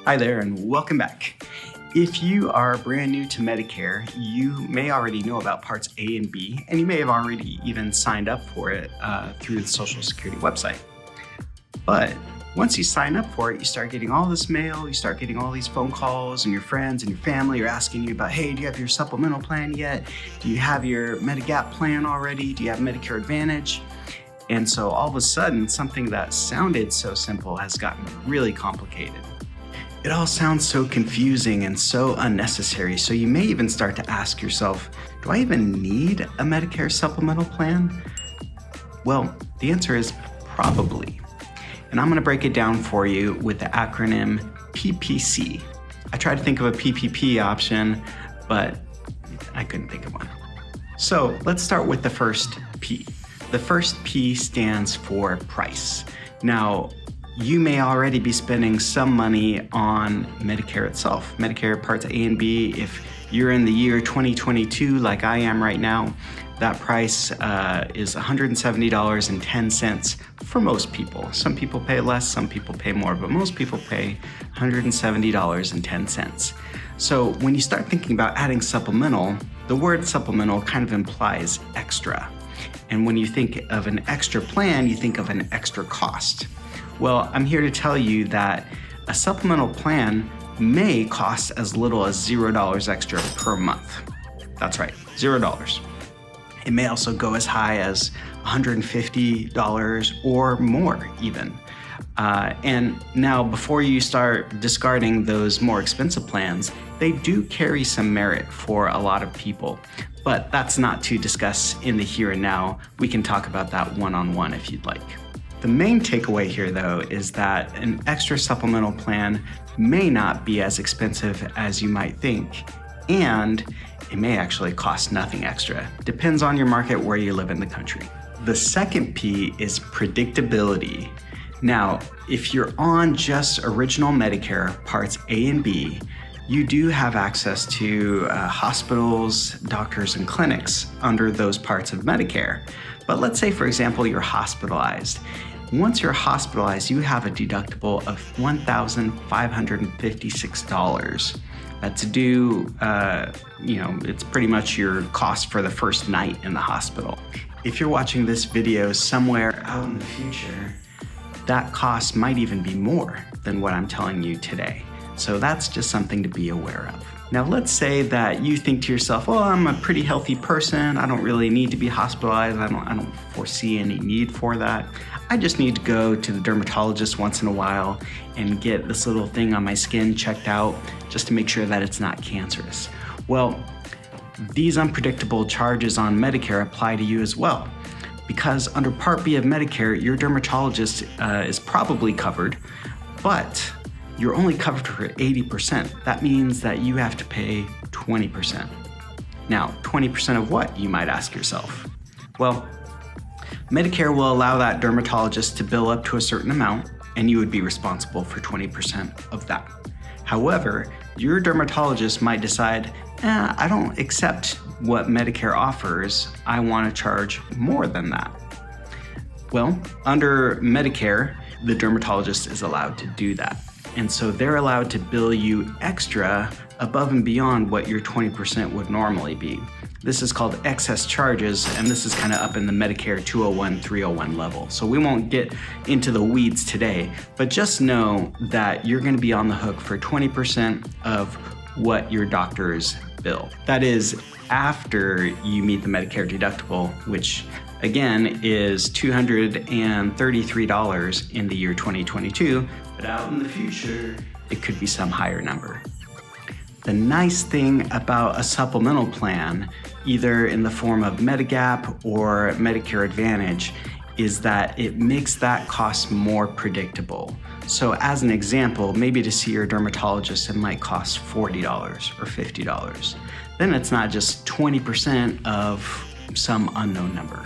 Hi there and welcome back. If you are brand new to Medicare, you may already know about Parts A and B, and you may have already even signed up for it through the Social Security website. But once you sign up for it, you start getting all this mail, you start getting all these phone calls, and your friends and your family are asking you about, hey, do you have your supplemental plan yet? Do you have your Medigap plan already? Do you have Medicare Advantage? And so all of a sudden, something that sounded so simple has gotten really complicated. It all sounds so confusing and so unnecessary, so you may even start to ask yourself, do I even need a Medicare supplemental plan? Well, the answer is probably. And I'm going to break it down for you with the acronym PPC. I tried to think of a PPP option, but I couldn't think of one. So let's start with the first P. The first P stands for price. Now, you may already be spending some money on Medicare itself, Medicare Parts A and B. If you're in the year 2022, like I am right now, that price is $170.10 for most people. Some people pay less, some people pay more, but most people pay $170.10. So when you start thinking about adding supplemental, the word supplemental kind of implies extra. And when you think of an extra plan, you think of an extra cost. Well, I'm here to tell you that a supplemental plan may cost as little as $0 extra per month. That's right, $0. It may also go as high as $150 or more even. And now before you start discarding those more expensive plans, they do carry some merit for a lot of people. But that's not to discuss in the here and now. We can talk about that one-on-one if you'd like. The main takeaway here, though, is that an extra supplemental plan may not be as expensive as you might think, and it may actually cost nothing extra. Depends on your market where you live in the country. The second P is predictability. Now, if you're on just original Medicare Parts A and B, you do have access to hospitals, doctors, and clinics under those parts of Medicare. But let's say, for example, you're hospitalized. Once you're hospitalized, you have a deductible of $1,556. That's due, it's pretty much your cost for the first night in the hospital. If you're watching this video somewhere out in the future, that cost might even be more than what I'm telling you today. So that's just something to be aware of. Now, let's say that you think to yourself, well, I'm a pretty healthy person. I don't really need to be hospitalized. I don't foresee any need for that. I just need to go to the dermatologist once in a while and get this little thing on my skin checked out just to make sure that it's not cancerous. Well, these unpredictable charges on Medicare apply to you as well. Because under Part B of Medicare, your dermatologist is probably covered, but you're only covered for 80%. That means that you have to pay 20%. Now, 20% of what, you might ask yourself? Well, Medicare will allow that dermatologist to bill up to a certain amount, and you would be responsible for 20% of that. However, your dermatologist might decide, I don't accept what Medicare offers. I want to charge more than that. Well, under Medicare, the dermatologist is allowed to do that. And so they're allowed to bill you extra above and beyond what your 20% would normally be. This is called excess charges, and this is kind of up in the Medicare 201, 301 level. So we won't get into the weeds today, but just know that you're going to be on the hook for 20% of what your doctors bill. That is after you meet the Medicare deductible, which again is $233 in the year 2022, but out in the future, it could be some higher number. The nice thing about a supplemental plan, either in the form of Medigap or Medicare Advantage, is that it makes that cost more predictable. So as an example, maybe to see your dermatologist, it might cost $40 or $50. Then it's not just 20% of some unknown number.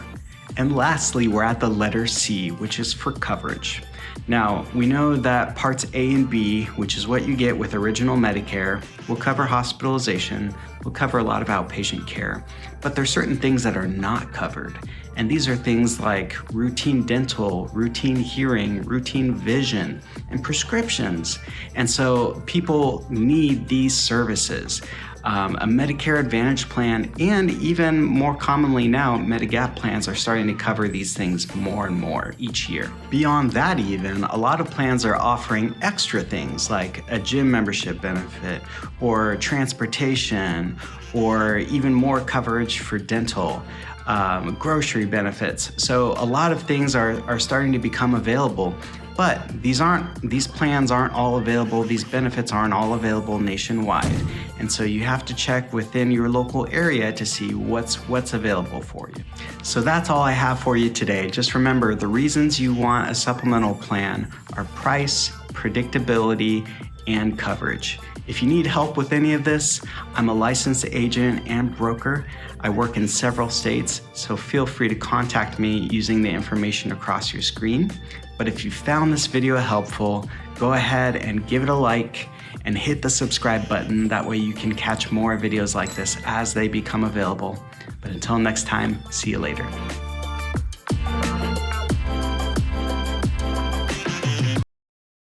And lastly, we're at the letter C, which is for coverage. Now, we know that Parts A and B, which is what you get with original Medicare, will cover hospitalization, will cover a lot of outpatient care, but there are certain things that are not covered. And these are things like routine dental, routine hearing, routine vision, and prescriptions. And so people need these services. A Medicare Advantage plan, and even more commonly now, Medigap plans are starting to cover these things more and more each year. Beyond that even, a lot of plans are offering extra things like a gym membership benefit, or transportation, or even more coverage for dental. Grocery benefits. So a lot of things are starting to become available, but these plans aren't all available. These benefits aren't all available nationwide. And so you have to check within your local area to see what's available for you. So that's all I have for you today. Just remember, the reasons you want a supplemental plan are price, predictability, and coverage. If you need help with any of this, I'm a licensed agent and broker. I work in several states, so feel free to contact me using the information across your screen. But if you found this video helpful, go ahead and give it a like and hit the subscribe button. That way you can catch more videos like this as they become available. But until next time, see you later.